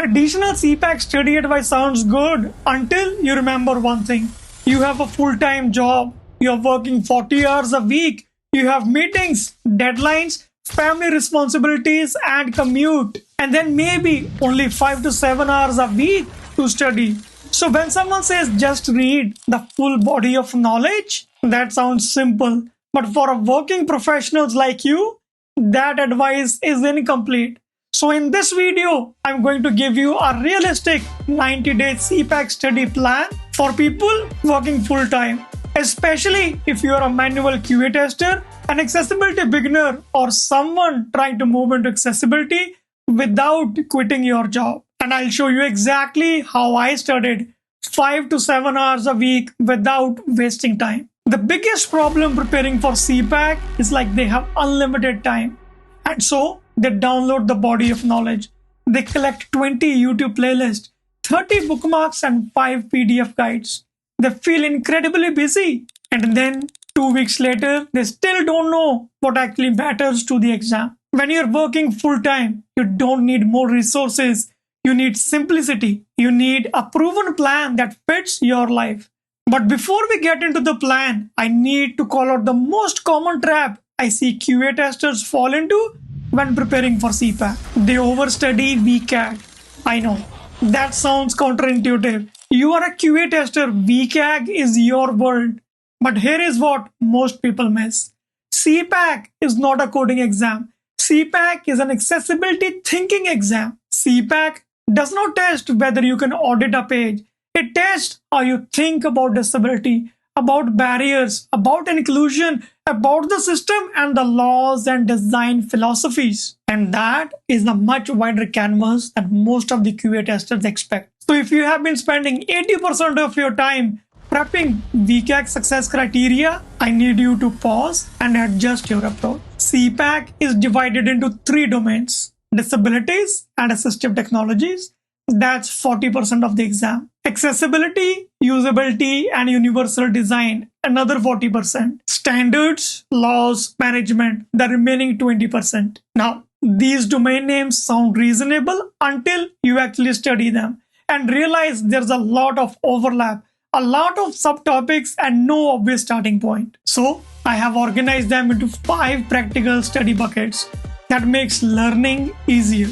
Traditional CPACC study advice sounds good until you remember one thing. You have a full-time job, you're working 40 hours a week, you have meetings, deadlines, family responsibilities and commute, and then maybe only 5 to 7 hours a week to study. So when someone says just read the full body of knowledge, that sounds simple. But for working professionals like you, that advice is incomplete. So in this video, I'm going to give you a realistic 90-day CPACC study plan for people working full-time, especially if you are a manual QA tester, an accessibility beginner, or someone trying to move into accessibility without quitting your job. And I'll show you exactly how I studied 5 to 7 hours a week without wasting time. The biggest problem preparing for CPACC is like they have unlimited time. And so they download the body of knowledge. They collect 20 YouTube playlists, 30 bookmarks and 5 PDF guides. They feel incredibly busy. And then 2 weeks later, they still don't know what actually matters to the exam. When you're working full-time, you don't need more resources. You need simplicity. You need a proven plan that fits your life. But before we get into the plan, I need to call out the most common trap I see QA testers fall into when preparing for CPACC. They overstudy WCAG. I know, that sounds counterintuitive. You are a QA tester, WCAG is your world. But here is what most people miss. CPACC is not a coding exam. CPACC is an accessibility thinking exam. CPACC does not test whether you can audit a page. It tests how you think about disability, about barriers, about inclusion, about the system and the laws and design philosophies. And that is a much wider canvas than most of the QA testers expect. So if you have been spending 80% of your time prepping WCAG success criteria, I need you to pause and adjust your approach. CPACC is divided into 3 domains: disabilities and assistive technologies. That's 40% of the exam. Accessibility, usability, and universal design, another 40%. Standards, laws, management, the remaining 20%. Now, these domain names sound reasonable until you actually study them and realize there's a lot of overlap, a lot of subtopics, and no obvious starting point. So, I have organized them into 5 practical study buckets that makes learning easier.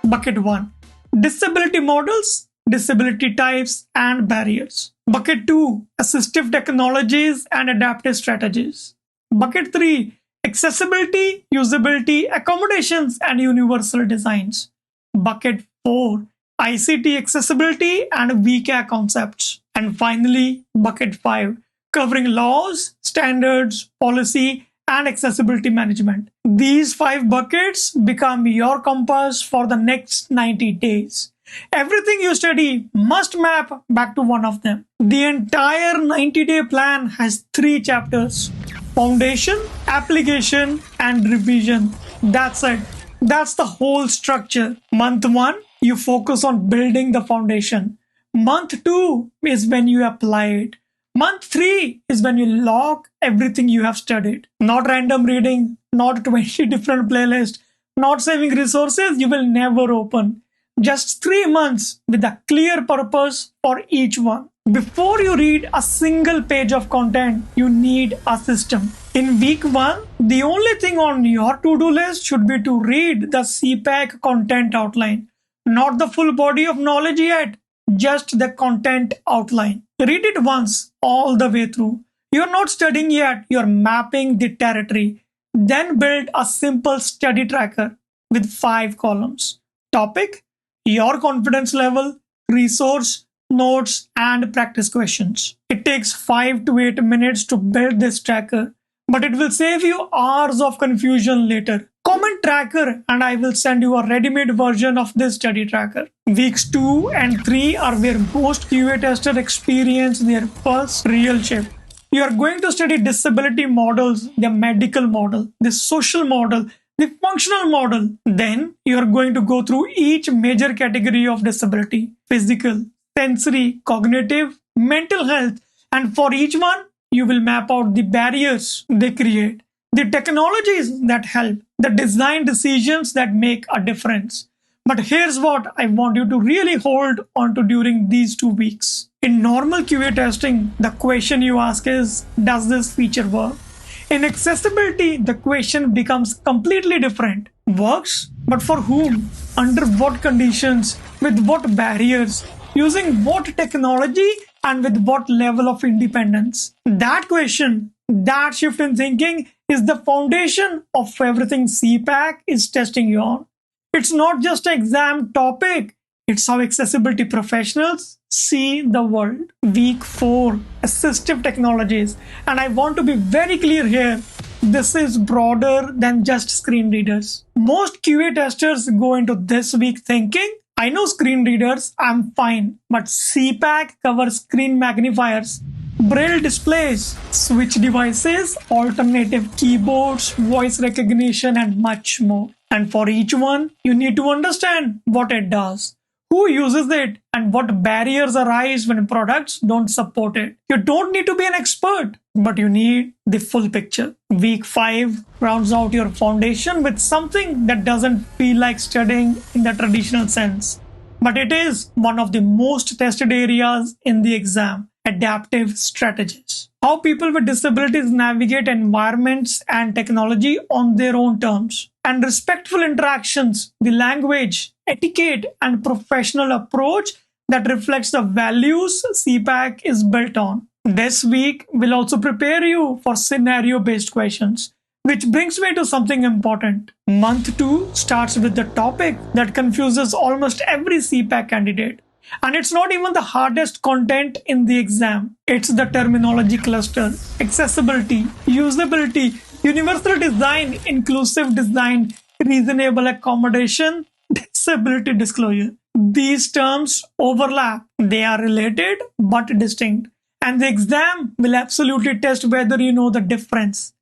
Bucket 1. Disability models, disability types, and barriers. Bucket 2. Assistive technologies and adaptive strategies. Bucket 3. Accessibility, usability, accommodations, and universal designs. Bucket 4. ICT accessibility and WCAG concepts. And finally, Bucket 5. Covering laws, standards, policy, and accessibility management. These 5 buckets become your compass for the next 90 days. Everything you study must map back to one of them. The entire 90-day plan has 3 chapters: foundation, application, and revision. That's it. That's the whole structure. Month 1, you focus on building the foundation. Month 2 is when you apply it. Month 3 is when you log everything you have studied. Not random reading, not 20 different playlists, not saving resources you will never open. Just 3 months with a clear purpose for each one. Before you read a single page of content, you need a system. In week 1, the only thing on your to-do list should be to read the CPACC content outline. Not the full body of knowledge yet, just the content outline. Read it once, all the way through. You're not studying yet, you're mapping the territory. Then build a simple study tracker with 5 columns. Topic, your confidence level, resource, notes, and practice questions. It takes 5 to 8 minutes to build this tracker, but it will save you hours of confusion later. Comment tracker and I will send you a ready-made version of this study tracker. Weeks 2 and 3 are where most QA testers experience their first real shift. You are going to study disability models, the medical model, the social model, the functional model. Then you are going to go through each major category of disability: physical, sensory, cognitive, mental health. And for each one, you will map out the barriers they create, the technologies that help, the design decisions that make a difference. But here's what I want you to really hold on to during these 2 weeks. In normal QA testing, the question you ask is, does this feature work? In accessibility, the question becomes completely different. Works, but for whom? Under what conditions? With what barriers? Using what technology? And with what level of independence? That question, that shift in thinking is the foundation of everything CPACC is testing you on. It's not just an exam topic, it's how accessibility professionals see the world. Week 4, assistive technologies. And I want to be very clear here. This is broader than just screen readers. Most QA testers go into this week thinking, I know screen readers, I'm fine. But CPACC covers screen magnifiers, braille displays, switch devices, alternative keyboards, voice recognition, and much more. And for each one, you need to understand what it does, who uses it, and what barriers arise when products don't support it. You don't need to be an expert, but you need the full picture. Week 5 rounds out your foundation with something that doesn't feel like studying in the traditional sense. But it is one of the most tested areas in the exam: adaptive strategies. How people with disabilities navigate environments and technology on their own terms. And respectful interactions, the language, etiquette, and professional approach that reflects the values CPACC is built on. This week will also prepare you for scenario-based questions, which brings me to something important. Month 2 starts with the topic that confuses almost every CPACC candidate. And it's not even the hardest content in the exam. It's the terminology cluster: accessibility, usability, universal design, inclusive design, reasonable accommodation, disability disclosure. These terms overlap. They are related but distinct. And the exam will absolutely test whether you know the difference.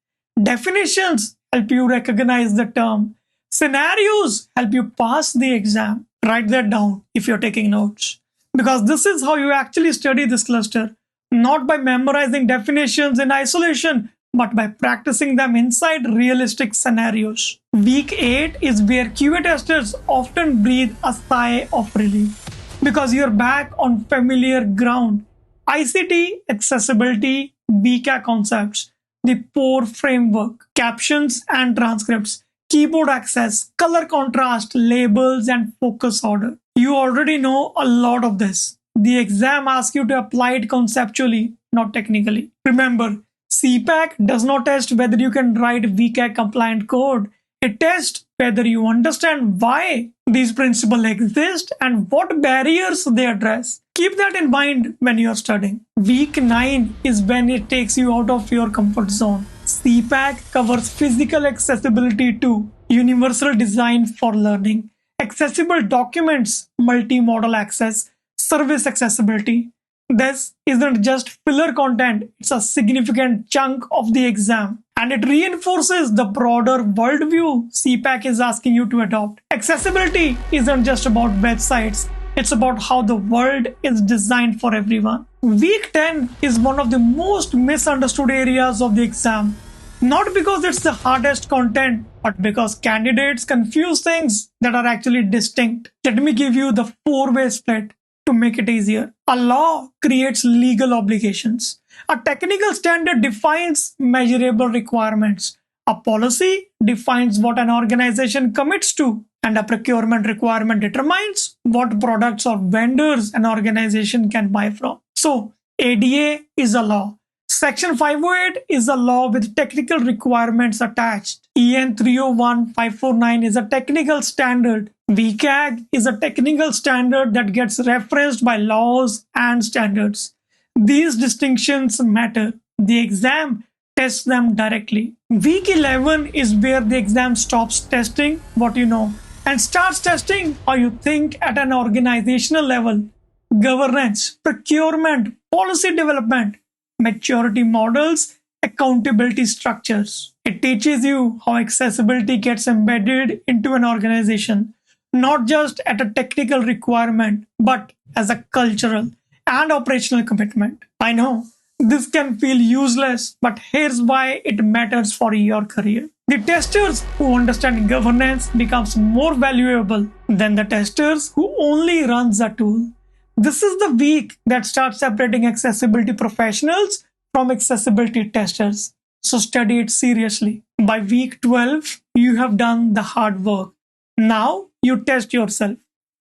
Definitions help you recognize the term. Scenarios help you pass the exam. Write that down if you're taking notes. Because this is how you actually study this cluster. Not by memorizing definitions in isolation, but by practicing them inside realistic scenarios. Week 8 is where QA testers often breathe a sigh of relief. Because you're back on familiar ground. ICT, accessibility, WCAG concepts, the PORE framework, captions and transcripts, keyboard access, color contrast, labels, and focus order. You already know a lot of this. The exam asks you to apply it conceptually, not technically. Remember, CPACC does not test whether you can write WCAG compliant code. It tests whether you understand why these principles exist and what barriers they address. Keep that in mind when you are studying. Week 9 is when it takes you out of your comfort zone. CPACC covers physical accessibility too, universal design for learning, accessible documents, multimodal access, service accessibility. This isn't just filler content, it's a significant chunk of the exam. And it reinforces the broader worldview CPACC is asking you to adopt. Accessibility isn't just about websites, it's about how the world is designed for everyone. Week 10 is one of the most misunderstood areas of the exam. Not because it's the hardest content, but because candidates confuse things that are actually distinct. Let me give you the 4-way split to make it easier. A law creates legal obligations. A technical standard defines measurable requirements. A policy defines what an organization commits to. And a procurement requirement determines what products or vendors an organization can buy from. So, ADA is a law. Section 508 is a law with technical requirements attached. EN 301-549 is a technical standard. WCAG is a technical standard that gets referenced by laws and standards. These distinctions matter. The exam tests them directly. Week 11 is where the exam stops testing what you know and starts testing how you think at an organizational level. Governance, procurement, policy development, maturity models, accountability structures. It teaches you how accessibility gets embedded into an organization, not just at a technical requirement, but as a cultural and operational commitment. I know This can feel useless, but here's why it matters for your career. The testers who understand governance becomes more valuable than the testers who only runs the tool. This is the week that starts separating accessibility professionals from accessibility testers. So study it seriously. By week 12, you have done the hard work. Now you test yourself.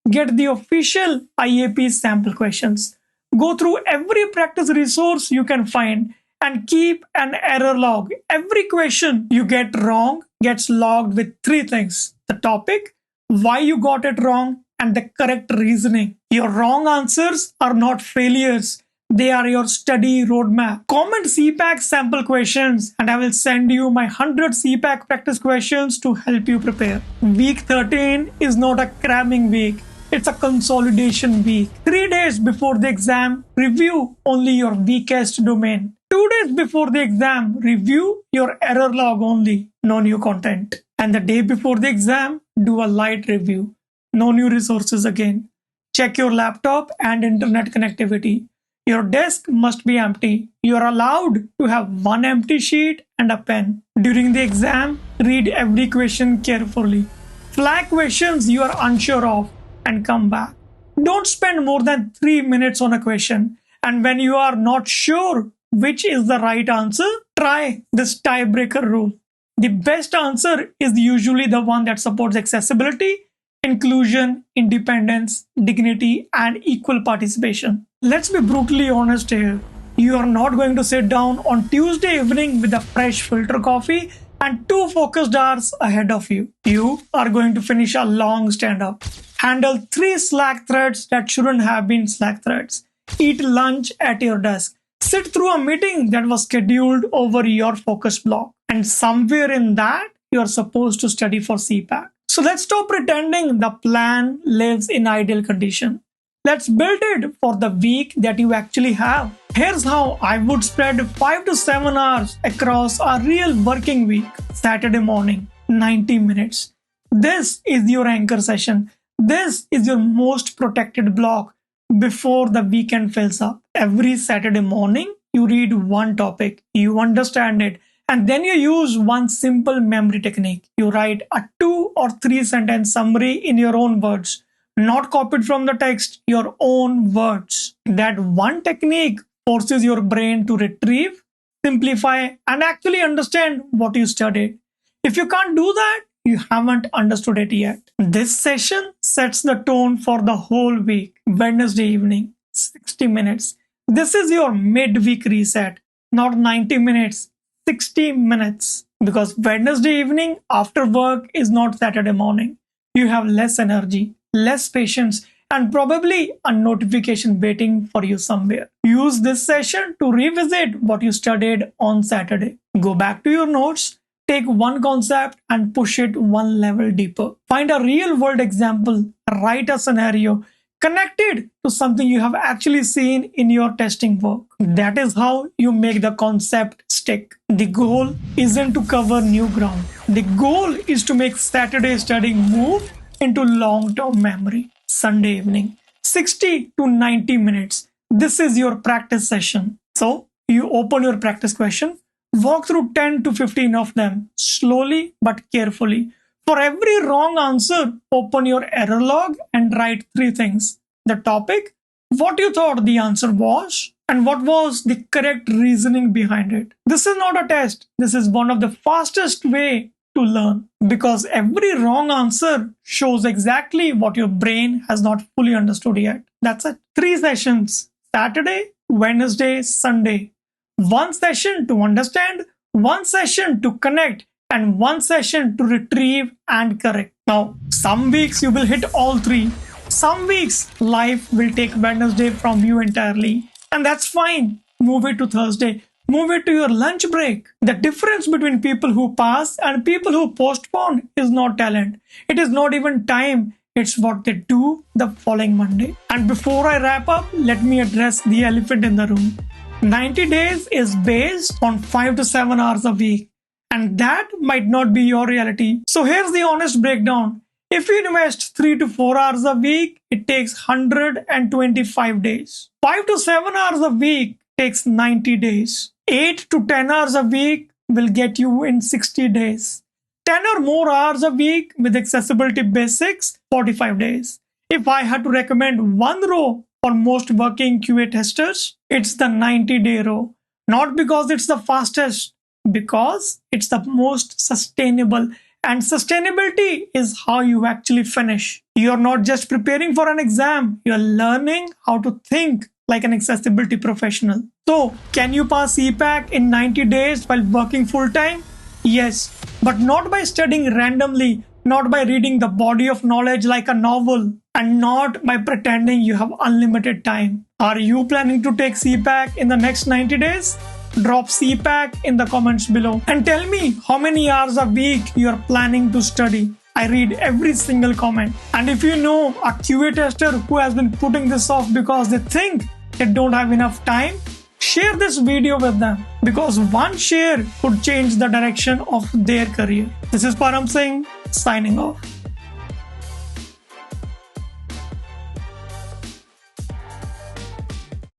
Get the official IAP sample questions. Go through every practice resource you can find and keep an error log. Every question you get wrong gets logged with three things: the topic, why you got it wrong, and the correct reasoning. Your wrong answers are not failures. They are your study roadmap. Comment CPACC sample questions and I will send you my 100 CPACC practice questions to help you prepare. Week 13 is not a cramming week. It's a consolidation week. 3 days before the exam, review only your weakest domain. 2 days before the exam, review your error log only, no new content. And the day before the exam, do a light review, no new resources again. Check your laptop and internet connectivity. Your desk must be empty. You are allowed to have one empty sheet and a pen. During the exam, read every question carefully. Flag questions you are unsure of and come back. Don't spend more than 3 minutes on a question. And when you are not sure which is the right answer, try this tiebreaker rule. The best answer is usually the one that supports accessibility, inclusion, independence, dignity, and equal participation. Let's be brutally honest here. You are not going to sit down on Tuesday evening with a fresh filter coffee and 2 focused hours ahead of you. You are going to finish a long stand-up, handle 3 Slack threads that shouldn't have been Slack threads, eat lunch at your desk, sit through a meeting that was scheduled over your focus block, and somewhere in that, you are supposed to study for CPACC. So let's stop pretending the plan lives in ideal condition. Let's build it for the week that you actually have. Here's how I would spread 5 to 7 hours across a real working week. Saturday morning, 90 minutes. This is your anchor session. This is your most protected block before the weekend fills up. Every Saturday morning, you read one topic, you understand it, and then you use one simple memory technique. You write a 2 or 3 sentence summary in your own words, not copied from the text, your own words. That one technique forces your brain to retrieve, simplify, and actually understand what you studied. If you can't do that, you haven't understood it yet. This session sets the tone for the whole week. Wednesday evening, 60 minutes. This is your midweek reset, not 90 minutes, 60 minutes. Because Wednesday evening after work is not Saturday morning. You have less energy, less patience, and probably a notification waiting for you somewhere. Use this session to revisit what you studied on Saturday. Go back to your notes, take one concept and push it one level deeper. Find a real world example, write a scenario, connect it to something you have actually seen in your testing work. That is how you make the concept stick. The goal isn't to cover new ground. The goal is to make Saturday studying move into long-term memory. Sunday evening, 60 to 90 minutes. This is your practice session. So you open your practice question, walk through 10 to 15 of them slowly but carefully. For every wrong answer, open your error log and write 3 things: the topic, what you thought the answer was, and what was the correct reasoning behind it. This is not a test. This is one of the fastest way to learn, because every wrong answer shows exactly what your brain has not fully understood yet. That's it. 3 sessions: Saturday, Wednesday, Sunday. 1 session to understand, 1 session to connect, and 1 session to retrieve and correct. Now, some weeks you will hit all 3. Some weeks life will take Wednesday from you entirely, and that's fine. Move it to Thursday. Move it to your lunch break. The difference between people who pass and people who postpone is not talent. It is not even time. It's what they do the following Monday. And before I wrap up, let me address the elephant in the room. 90 days is based on 5 to 7 hours a week. And that might not be your reality. So here's the honest breakdown. If you invest 3 to 4 hours a week, it takes 125 days. 5 to 7 hours a week takes 90 days. 8 to 10 hours a week will get you in 60 days. 10 or more hours a week with accessibility basics, 45 days. If I had to recommend one row for most working QA testers, it's the 90-day row. Not because it's the fastest, because it's the most sustainable. And sustainability is how you actually finish. You're not just preparing for an exam, you're learning how to think like an accessibility professional. So, can you pass CPACC in 90 days while working full-time? Yes, but not by studying randomly, not by reading the body of knowledge like a novel, and not by pretending you have unlimited time. Are you planning to take CPACC in the next 90 days? Drop CPACC in the comments below and tell me how many hours a week you are planning to study. I read every single comment. And if you know a QA tester who has been putting this off because they think they don't have enough time, share this video with them, because one share could change the direction of their career. This is Param Singh signing off.